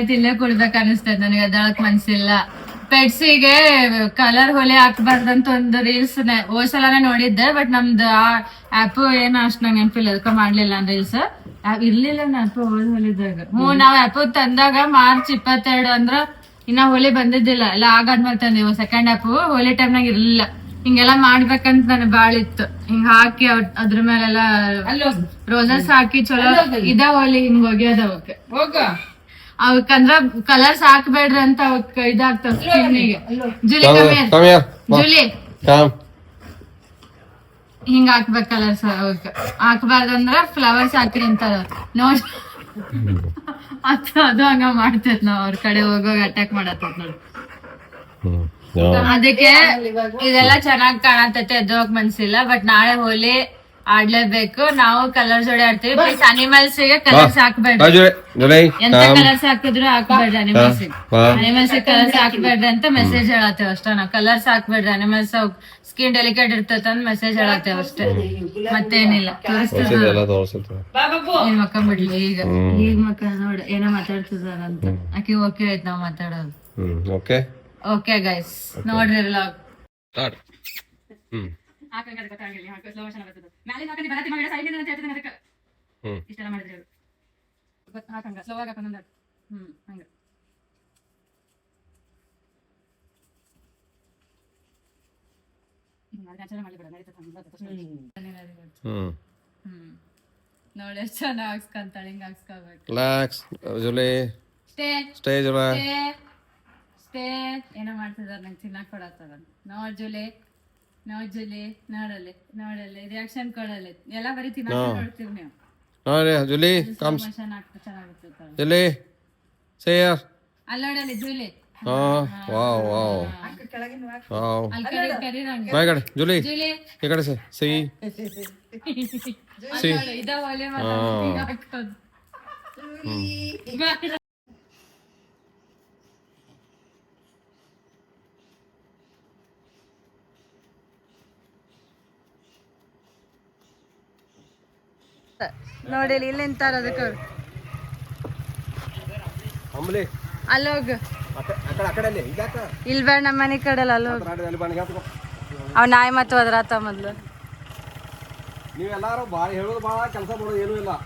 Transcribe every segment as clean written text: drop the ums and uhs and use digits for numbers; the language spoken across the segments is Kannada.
ಇಲ್ಲೇ ಕುಡ್ಬೇಕ ಅನಿಸ್ತೈತ್ ನನಗೆ ಅದಳಕ್ ಮನ್ಸಿಲ್ಲ. ಪೆಟ್ಸಿಗೆ ಕಲರ್ ಹೊಲೆ ಹಾಕ್ಬಾರ್ದಂತ ಒಂದು ರೀಲ್ಸ್ ಹೋದ್ಸಲನೇ ನೋಡಿದ್ದೆ. ಬಟ್ ನಮ್ದು ಆ ಆಪ್ ಏನೋ ಅಷ್ಟ್ ನಂಗೆ ನೆನಪಿಲ್ಲ, ಅದಕ್ಕ ಮಾಡ್ಲಿಲ್ಲ ರೀಲ್ಸ್. ಇರ್ಲಿಲ್ಲ ಆಪ್ ಹೊಲಿದಾಗ. ನಾವ್ ಆಪ್ ತಂದಾಗ ಮಾರ್ಚ್ 22 ಅಂದ್ರ ಇನ್ನ ಹೋಲಿ ಬಂದಿದ್ದಿಲ್ಲ, ಎಲ್ಲ ಆಗಾದ್ಮೇಲೆ ತಂದಿವ್. ಸೆಕೆಂಡ್ ಆಪ್ ಹೋಲಿ ಟೈಮ್ನಾಗ ಇರ್ಲಿಲ್ಲ. ಹಿಂಗೆಲ್ಲಾ ಮಾಡ್ಬೇಕಂತ ನನ್ ಬಾಳ ಇತ್ತು. ಹಿಂಗ ಹಾಕಿ ಅದ್ರ ಮೇಲೆಲ್ಲ ರೋಸಸ್ ಹಾಕಿ ಚಲೋ ಹೋಲಿ ಹಿಂಗ್ ಒಗ್ಯೋದ ಅವಕ್ಕಂದ್ರ ಕಲರ್ಸ್ ಹಾಕ್ಬೇಡ್ರಿ ಅಂತ ಅವಕ್ ಇದಾಗ್ತಾವ ಸ್ಕಿನ್ನಿಗೆ. ಜುಲಿ ಹಿಂಗ ಹಾಕ್ಬೇಕ ಕಲರ್ಸ್. ಅವಕ್ ಹಾಕ್ಬಾರ್ದಂದ್ರ ಫ್ಲವರ್ಸ್ ಹಾಕ್ರಿ ಅಂತಾರ ನೋಡ್. ಅದು ಹಂಗ ಮಾಡ್ತೇತ್ ನಾವ್ ಅವ್ರ ಕಡೆ ಹೋಗೋಗ ಅಟ್ಯಾಕ್ ಮಾಡತ್ತೇತ್ ನೋಡಿ. ಅದಕ್ಕೆ ಇದೆಲ್ಲಾ ಚೆನ್ನಾಗ್ ಕಾಣತೈತೆ, ಎದ್ದೋಗ್ ಮನ್ಸಿಲ್ಲ. ಬಟ್ ನಾಳೆ ಹೋಲಿ ಆಡ್ಲೇಬೇಕು. ನಾವು ಕಲರ್ಸ್ ಜೋಡಿ ಆಡ್ತೀವಿ. ಪ್ಲೀಸ್ ಅನಿಮಲ್ಸ್ ಗೆ ಕಲರ್ಸ್ ಹಾಕ್ಬೇಡ್ರಿ, ಎಂತ ಕಲರ್ಸ್ ಹಾಕಿದ್ರು ಹಾಕ್ಬೇಡ್ರಿ. ಅನಿಮಲ್ಸ್ ಕಲರ್ಸ್ ಹಾಕ್ಬೇಡ್ರಿ ಅಂತ ಮೆಸೇಜ್ ಹೇಳತ್ತೇವ್ ಅಷ್ಟ. ನಾವ್ ಕಲರ್ಸ್ ಹಾಕ್ಬೇಡ್ರಿ, ಅನಿಮಲ್ಸ್ ಸ್ಕಿನ್ ಡೆಲಿಕೇಟ್ ಇರ್ತೈತ ಅಂತ ಮೆಸೇಜ್ ಹೇಳತ್ತೇವ್ ಅಷ್ಟೇ, ಮತ್ತೇನಿಲ್ಲ. ಏನ್ ಮಕ್ಕ ಬಿಡ್ಲಿ ಈಗ ಮಕ್ಕ ನೋಡ್ ಏನೋ ಮಾತಾಡ್ತಿದಾರಂತ. ಆಕಿ ಓಕೆ ಆಯ್ತು ನಾವ್ ಮಾತಾಡೋದು. ಓಕೆ ಗೈಸ್, ನೋಡ್ರಿ ವ್ಲಾಗ್. ಇಷ್ಟೆಲ್ಲ ಮಾಡಿದ್ರಿ ಹಾಕಂಗ ಸ್ಲೋವಾಗ ಹಾಕೊಂಡ್ ಹಂಗ ನೋಡಿ ಎಷ್ಟು ಚೆನ್ನಾಗಿ ಹಾಕ್ಸ್ಕೊಂತಾಳೆ. ಹಿಂಗ ಹಾಕ್ಸ್ಕೋಬೇಕು. ಸ್ಟೇ ಏನೋ ಮಾಡ್ತಿದಾರ, ನಂಗೆ ತಿನ್ನಕ್ ಕೊಡತ್ತದ. ನೋಡ್ ಜುಲಿ, ನೋಡ್ ಜುಲಿ, ನೋಡಲ್ಲಿ ನೋಡಲ್ಲಿ ರಿಯಾಕ್ಷನ್ ಕೊಡಲ್ಲಿ. ಎಲ್ಲ ಬರೀ ತಿನ್ನಕ್ ನೋಡ್ತೀವಿ ನೀವು. ಜುಲಿ ಜುಲಿ ಅಲ್ಲಿ ನೋಡಲ್ಲಿ ಜುಲಿ ಜುಲಿ ಈ ಕಡೆ ಇದಾವಲೆ ಹಾಕೋದು. ನೋಡಿ ಇಲ್ಲಿ ನಿಂತಾರ. ಅದಕ್ಕೆ ಅಲ್ಲೋಗ ಇಲ್ ಬೇಡ, ನಮ್ಮ ಮನೆ ಕಡೆಲ್ಲ ಅಲ್ಲೋಗ. ಅವ್ ನಾಯಿ ಮತ್ತು ಅದ್ರಾತ ಮೊದ್ಲು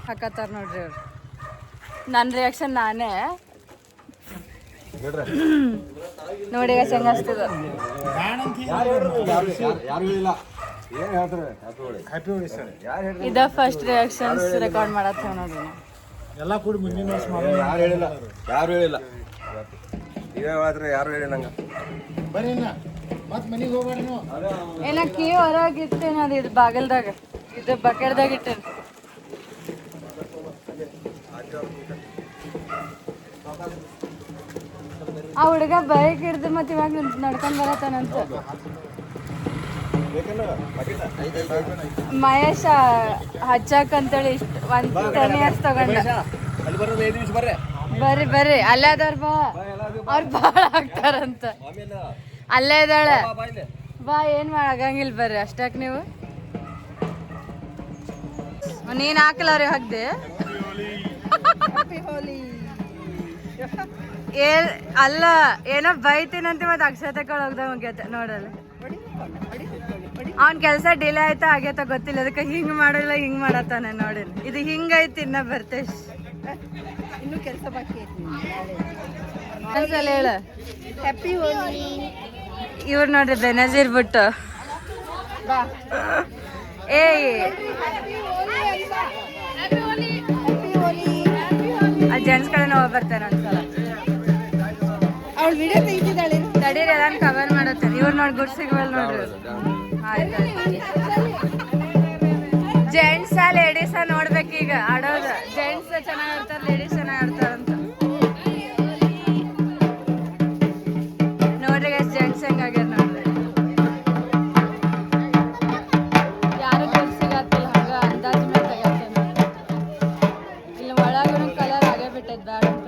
ಹಾಕತ್ತಾರ ನೋಡ್ರಿ ಅವ್ರು. ನನ್ ರಿಯಾಕ್ಷನ್ ನಾನೇ ನೋಡಿ ಹೆಂಗ ಅನ್ಸ್ತದ. ಇದ ಫಸ್ಟ್ ರಿಯಾಕ್ಷನ್ಸ್ ರೆಕಾರ್ಡ್ ಮಾಡತ್ತೇವ ನೋಡ್ರಿ. ಎಲ್ಲ ಕೂಡಿ ಮುಂದಿನ ವರ್ಷ ಯಾರು ಹೇಳಿಲ್ಲ, ಯಾರು ಹೇಳಿಲ್ಲ, ಯಾರು ಹೇಳಿಲ್ಲ. ಬರ್ರಿ ಮತ್ ಮನಿಗೆ ಹೋಗ್ಬೇಡ್ರಿ ನೀವು. ಏನಕ್ಕಿ ಹೊರಗೆ ಇಟ್ಟೇನ, ಅದು ಇದು ಬಾಗಲ್ದಾಗ, ಇದು ಬಕೆಟ್ದಾಗ ಇಟ್ಟೇನ. ಆ ಹುಡುಗ ಬೈಕ್ ಹಿಡ್ದು ಮತ್ ಇವಾಗ ನಡ್ಕೊಂಡ್ ಬರತ್ತಾನಂತ. ಮಹೇಶ ಹಚ್ಚಾಕಂತೇಳಿ ಇಷ್ಟ 10 years ತಗೊಂಡ. ಬರ್ರಿ ಅಲ್ಲೇ ಅದಾರ, ಬಾ ಅವ್ರು ಬಾಳ ಹಾಕ್ತಾರಂತ. ಅಲ್ಲೇ ಇದ್ದಾಳೆ, ಬಾ. ಏನ್ ಆಗಂಗಿಲ್ಲ, ಬರ್ರಿ ಅಷ್ಟಾಕ್ ನೀವು. ನೀನ್ ಹಾಕಲವ್ರಿ ಹಾಕ್ದೆ. ಅಲ್ಲ ಏನೋ ಬೈತೀನಂತ ಮತ್ತೆ ಅಕ್ಷತೆ ಹೋಗ್ದ ಮುಗ್ಯತೆ ನೋಡಲ್ಲ. ಅವ್ನ ಕೆಲ್ಸ ಡಿಲೇ ಆಯ್ತಾ ಆಗೇತ ಗೊತ್ತಿಲ್ಲ, ಅದಕ್ಕೆ ಹಿಂಗ್ ಮಾಡಲ್ಲ ಹಿಂಗ್ ಮಾಡತ್ತಾನೆ ನೋಡಿ. ಇದು ಹಿಂಗೈತಿ. ಇನ್ನ ಬರ್ತೇಶ್ ಇನ್ನು ಕೆಲಸ ಬಾಕಿ ಐತಿ. ಹೇಳ ಹ್ಯಾಪಿ ಹೋಲಿ. ಇವ್ರು ನೋಡ್ರಿ ಬೆನಜೀರ್ ಬಿಟ್ಟು ಜೆಂಟ್ಸ್ ಕಡೆ ಹೋಗಿ ಬರ್ತಾರೆ ಒಂದ್ಸಲ. ಅವಳು ವಿಡಿಯೋ ತೆಗಿತಿದ್ದಾಳೆ, ತಡೀರಿ ಎಲ್ಲ ಕವರ್ ಮಾಡತ್ತೇನೆ. ಇವ್ರು ನೋಡಿ ಗುಡ್ ಸಿಗ್ವಲ್ ನೋಡ್ರಿ. ಜೆಂಟ್ಸ್ ಲೇಡೀಸ ನೋಡ್ಬೇಕೀಗ ಆಡೋದು. ಜೆಂಟ್ಸ್ ಚೆನ್ನಾಗ್ ಆಡ್ತಾರ, ಲೇಡೀಸ್ ಚೆನ್ನಾಗ್ ಆಡ್ತಾರಂತ ನೋಡ್ರಿ. ಜೆಂಟ್ಸ್ ಹೆಂಗಾಗ್ಯಾರ ನೋಡ್ರಿ. ಯಾರು ಗುಡ್ ಸಿಗತ್ತಿಲ್ಲ, ಹಂಗ ಅಂದಾಜ್ ಮೇಲೆ ತೆಗಿತೇನೆ. ಇಲ್ಲಿ ಒಳಗೂ ಕಲರ್ ಆಗೇ ಬಿಟ್ಟೈತ್ ಬ್ಯಾಡ ಅಂತ.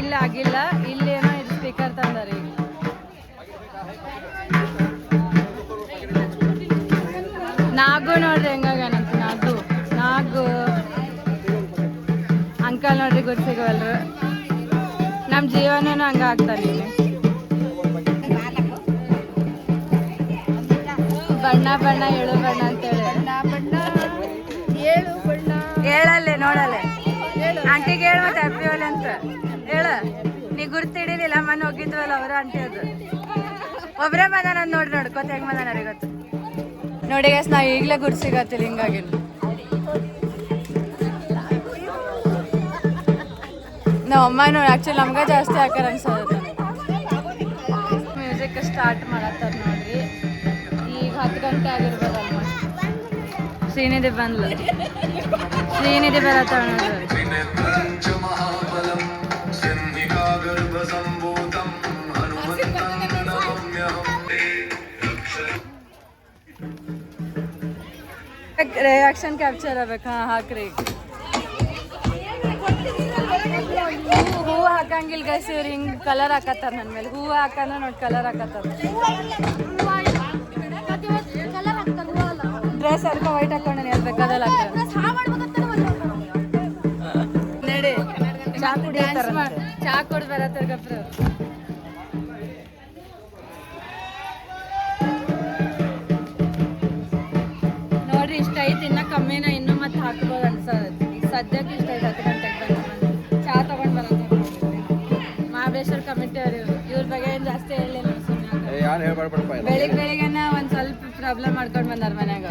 ಇಲ್ಲ ಆಗಿಲ್ಲ. ಇಲ್ಲೇನೋ ಇದು ಸ್ಪೀಕರ್ ತಂದಾರಿ. ನಾಗು ನೋಡ್ರಿ ಹೆಂಗಾಗನಂತ. ನಾಗು ನಾಗು ಅಂಕಲ್ ನೋಡ್ರಿ ಗೊತ್ತು ಸಿಗೋಲ್ರು. ನಮ್ಮ ಜೀವನೂ ಹಂಗ ಆಗ್ತಾರೆ ಇಲ್ಲಿ. ಬಣ್ಣ ಬಣ್ಣ ಏಳು ಬಣ್ಣ ಅಂತೇಳಿ ಹೇಳಲ್ಲೇ ನೋಡಲ್ಲೇ ಆಂಟಿಗೆ ಹೇಳ ಮತ್ತೆ ಹ್ಯಾಪಿ ಹೋಲಿ ಅಂತ ಹೇಳ. ನೀ ಗುರ್ತಿಡಿಲಿಲ್ಲ ಮನೆ ಹೋಗಿದ್ವಲ್ಲ ಅವರು ಆಂಟಿ ಅದು ಒಬ್ರೇ ಮನ ನೋಡ್ರಿ ನೋಡ್ಕೋತ ಹೆಂಗ್ ಮನ ಗೊತ್ತು ನೋಡಿ ಗೈಸ್. ನಾ ಈಗಲೇ ಗುಡ್ ಸಿಗತ್ತಿಲ್ಲ ಹಿಂಗಾಗಿ ನಮ್ಮ ಅಮ್ಮನೂ ಆ್ಯಕ್ಚುಲಿ ನಮ್ಗೆ ಜಾಸ್ತಿ ಹಾಕಾರ ಅನ್ಸೋದು. ಮ್ಯೂಸಿಕ್ ಸ್ಟಾರ್ಟ್ ಮಾಡತ್ತಾರ ನೋಡ್ರಿ. ಈಗ 10 ಗಂಟೆ ಆಗಿರ್ಬೋದು ಆಲ್ಮೋಸ್ಟ್. ಶ್ರೀನಿಧಿ ಬಂದ್ಲು. ಶ್ರೀನಿಧಿ ಬರತ್ತಾಳ ನೋಡ್ರಿ. ರಿಯಾಕ್ಷನ್ ಕ್ಯಾಪ್ಚರ್ ಆಗ್ಬೇಕು. ಹಾಂ ಹಾಕ್ರಿ. ಹೂವು ಹಾಕಂಗಿಲ್ಲ ಗೈಸ್, ಇವ್ರು ಹಿಂಗೆ ಕಲರ್ ಹಾಕತ್ತಾರ ನನ್ನ ಮೇಲೆ. ಹೂವು ಹಾಕಂದ್ರೆ ನೋಡಿ ಕಲರ್ ಹಾಕತ್ತಾರ. ಡ್ರೆಸ್ ಅರ್ಕ ವೈಟ್ ಹಾಕೊಂಡೆ ಎಲ್ಲಿ ಬೇಕಾದಲ್ಲ ನಡಿ. ಚಾ ಕುಡಿ ಬರತ್ತಾರ ಗಪ್ರ. ನೋಡ್ರಿ ಇಷ್ಟ ಐತಿ. ಇನ್ನ ಕಮ್ಮಿನ ಇನ್ನೂ ಮತ್ತೆ ಹಾಕ್ಬೋದು ಅನ್ಸೋದು. ಈಗ ಸದ್ಯಕ್ಕೆ ಇಷ್ಟ ಐತೆ. 10 ಗಂಟೆಗೆ ಬಂದು ಚಾ ತಗೊಂಡ್ ಬರತ್ತ. ಮಹಾಬಲೇಶ್ವರ ಕಮಿಟಿ ಅವ್ರು ಇವ್ರ ಬಗ್ಗೆ ಏನು ಜಾಸ್ತಿ ಹೇಳಿಲ್ಲ. ಬೆಳಿಗ್ಗೆನ ಒಂದ್ ಸ್ವಲ್ಪ ಪ್ರಾಬ್ಲಮ್ ಮಾಡ್ಕೊಂಡ್ ಬಂದಾರ ಮನ್ಯಾಗ.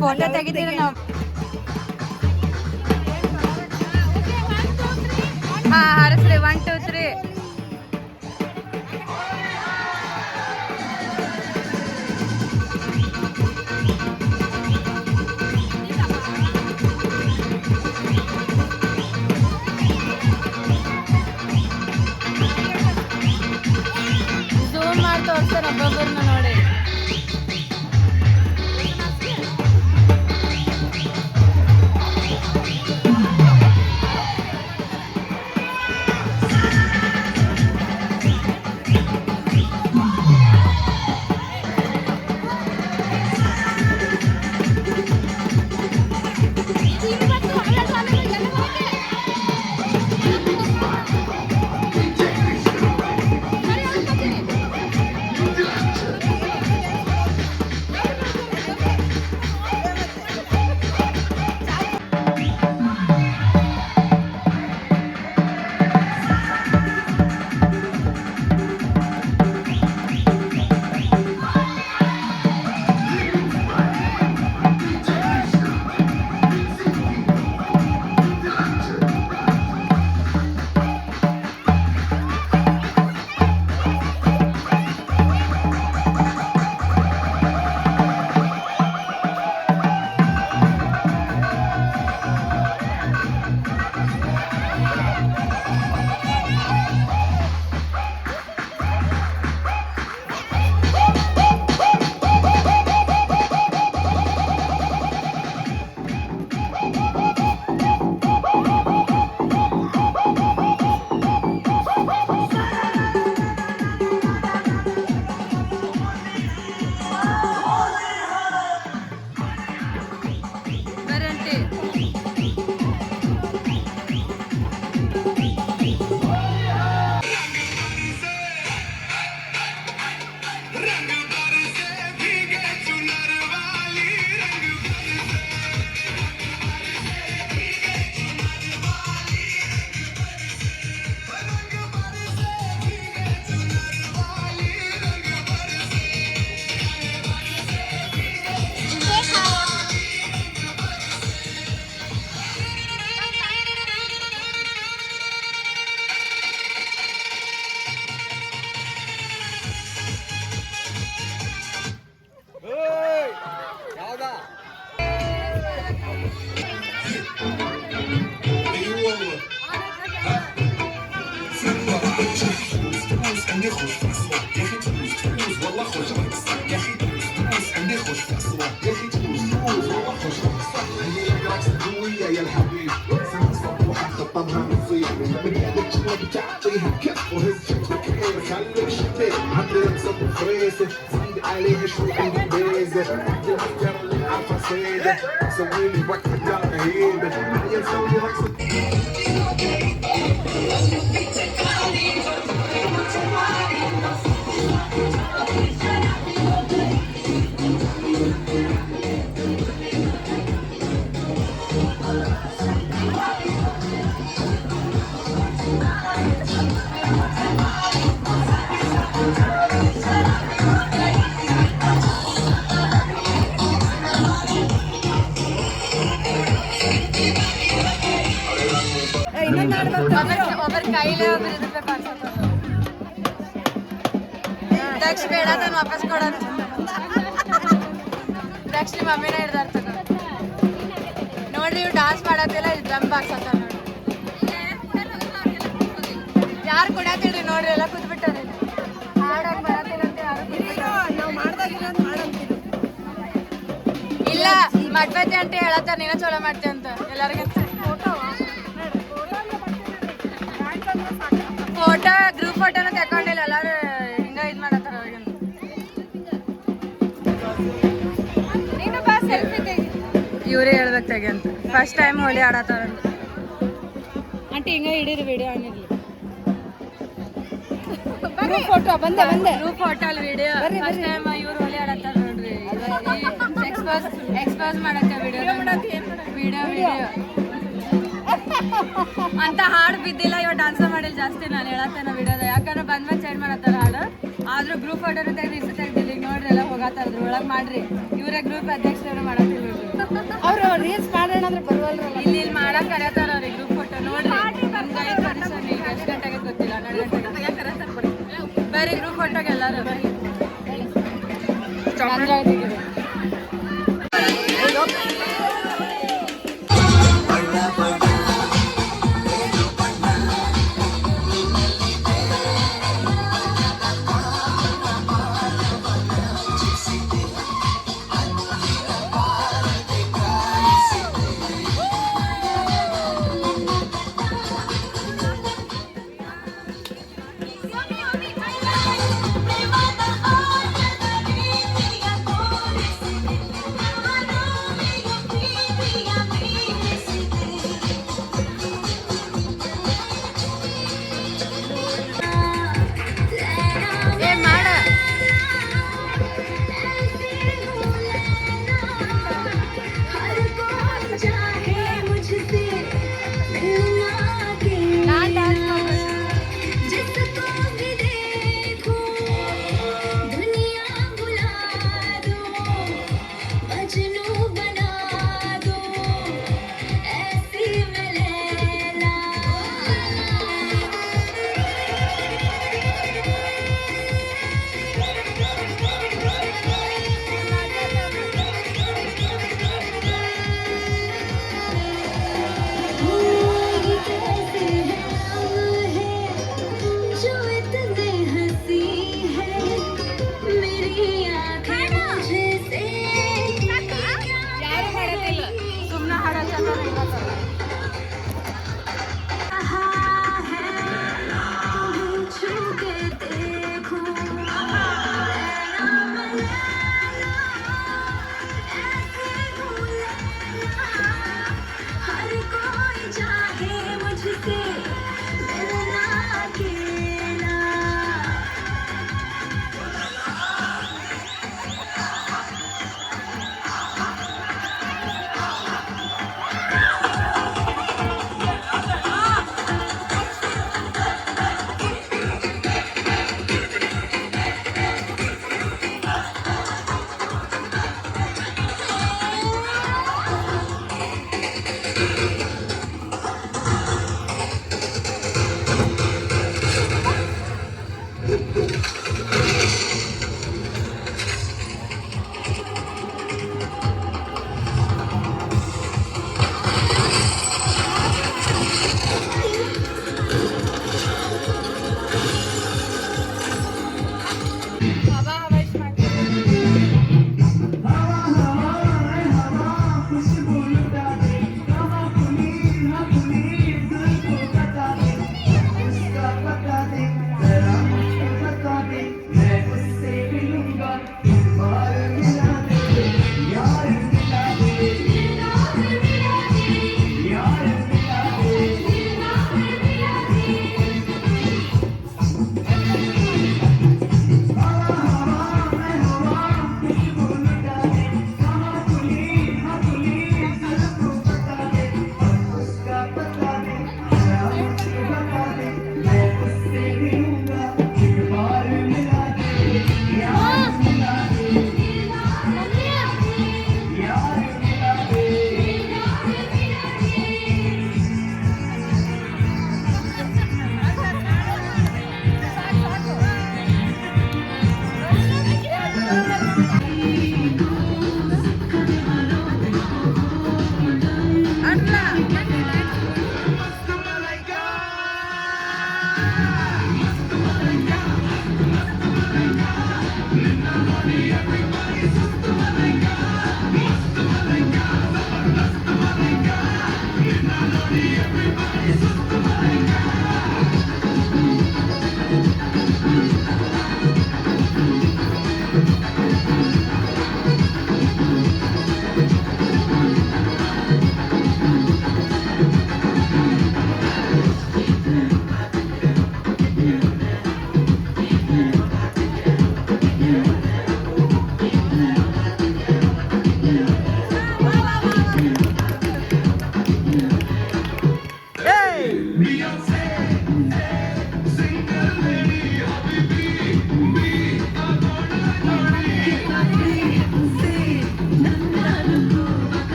ಫೋಟೋ ತೆಗಿತೀವಿ ನಾವು. ಹಾರಸ್ರಿ 1 2 3. ಝೂಮ್ ಮಾಡಿ ತೋರಿಸ್ತಾರೆ ಒಬ್ಬೊಬ್ಬರನ್ನ ನೋಡಿ. عندي خوش في الصوت يا اخي تفوز والله خوش في الصوت يا اخي تفوز عندي خوش في الصوت يا اخي تفوز والله خوش في الصوت عندي الراس القوية يا الحبيب سنة صبوحة خطبها نصيب من يدك شنو بتعطيها كف وهز شكلك خير خليك شبيب عطي رقصة فريسة زيد عليها شوي عندك So really rock the down the head. Yeah, so you like some. ಒಬ್ಬರ ಕೈಲೇ ಒಬ್ರು ಇರ್ಬೇಕು ಅನ್ಸುತ್ತೆ. ದಕ್ಷ ಬೇಡ ನಾನು ವಾಪಸ್ ಕೊಡೋದು. ದಕ್ಷ ನಿಮ್ಮ ಮಮ್ಮಿನ ಹಿಡ್ದಾರ್ತದ ನೋಡ್ರಿ. ಇವ್ ಡಾನ್ಸ್ ಮಾಡತ್ತಿಲ್ಲ, ಇದು ಡ್ರಮ್ ಬಾರ್ಸತ್ತ ನೋಡ್ರಿ. ಯಾರು ಕುಡಿಯತ್ತಿಲ್ರಿ ನೋಡ್ರಿ, ಎಲ್ಲ ಕೂತ್ಬಿಟ್ಟಾರೆ. ಹಾಡಾಗಿ ಮಾಡತ್ತಿಲ್ಲಂತ ಯಾರು ಇಲ್ಲ. ಮಟ್ವತಿ ಅಂತ ಹೇಳತ್ತಾರ, ನೀನ ಚಲೋ ಮಾಡ್ತಿ ಅಂತ ಎಲ್ಲರಿಗೂ. ಫೋಟೋ ಗ್ರೂಪ್ ಫೋಟೋನ ತಕೊಂಡಿಲ್ಲ, ಎಲ್ಲಾರು ಹಿಂಗ ಇದ್ ಮಾಡತ್ತಾರ. ಇವ್ರೇ ಹೇಳ್ಬೇಕು ತೆಗೆ ಅಂತ. ಫಸ್ಟ್ ಟೈಮ್ ಹೋಲಿ ಆಡತ್ತಾರ ಆಂಟಿ. ಹಿಂಗ ಹಿಡೀರಿ ವಿಡಿಯೋ ಅನ್ನಿರ್ಲಿ. ಗ್ರೂಪ್ ಫೋಟೋ ಅಲ್ಲಿ ವಿಡಿಯೋ ಫಸ್ಟ್ ಟೈಮ್ ಇವ್ರು ಹೋಲಿ ಆಡತ್ತಾರ ನೋಡ್ರಿ. ಎಕ್ಸ್ಪೋಸ್ ಮಾಡತ್ತೆ ವಿಡಿಯೋ ಅಂತ. ಹಾಡು ಬಿದ್ದಿಲ್ಲ, ಇವಾಗ ಡಾನ್ಸ್ ಮಾಡಿಲ್ಲ ಜಾಸ್ತಿ. ನಾನು ಹೇಳತ್ತೇನೆ ವಿಡಿಯೋದ, ಯಾಕಂದ್ರೆ ಬಂದ್ಮೇಲೆ ಚೇಂಜ್ ಮಾಡತ್ತಾರ ಹಾಡು. ಆದ್ರೂ ಗ್ರೂಪ್ ಫೋಟೋನ ತೆಗ್ದು ತೆಗ್ದಿಲ್ಲ. ಈಗ ನೋಡ್ರಿ ಎಲ್ಲ ಹೋಗತ್ತಾರ ಒಳಗೆ ಮಾಡ್ರಿ. ಇವರೇ ಗ್ರೂಪ್ ಅಧ್ಯಕ್ಷರು ಮಾಡತ್ತಿಲ್ಲ. ಅವ್ರು ರೀಲ್ಸ್ ಮಾಡೋಣ ಅಂದ್ರೆ ಬರುವಲ್ರ. ಇಲ್ಲಿ ಮಾಡಕ್ ಕರೆಯತ್ತಾರ ಅವ್ರಿಗೆ ಗ್ರೂಪ್ ಫೋಟೋ ನೋಡ್ರಿ. ಎಷ್ಟು ಗಂಟೆಗೆ ಗೊತ್ತಿಲ್ಲ, 12 ಗಂಟೆಗೆ ಬರ್ರಿ ಗ್ರೂಪ್ ಫೋಟೋಗೆ ಎಲ್ಲಾರು.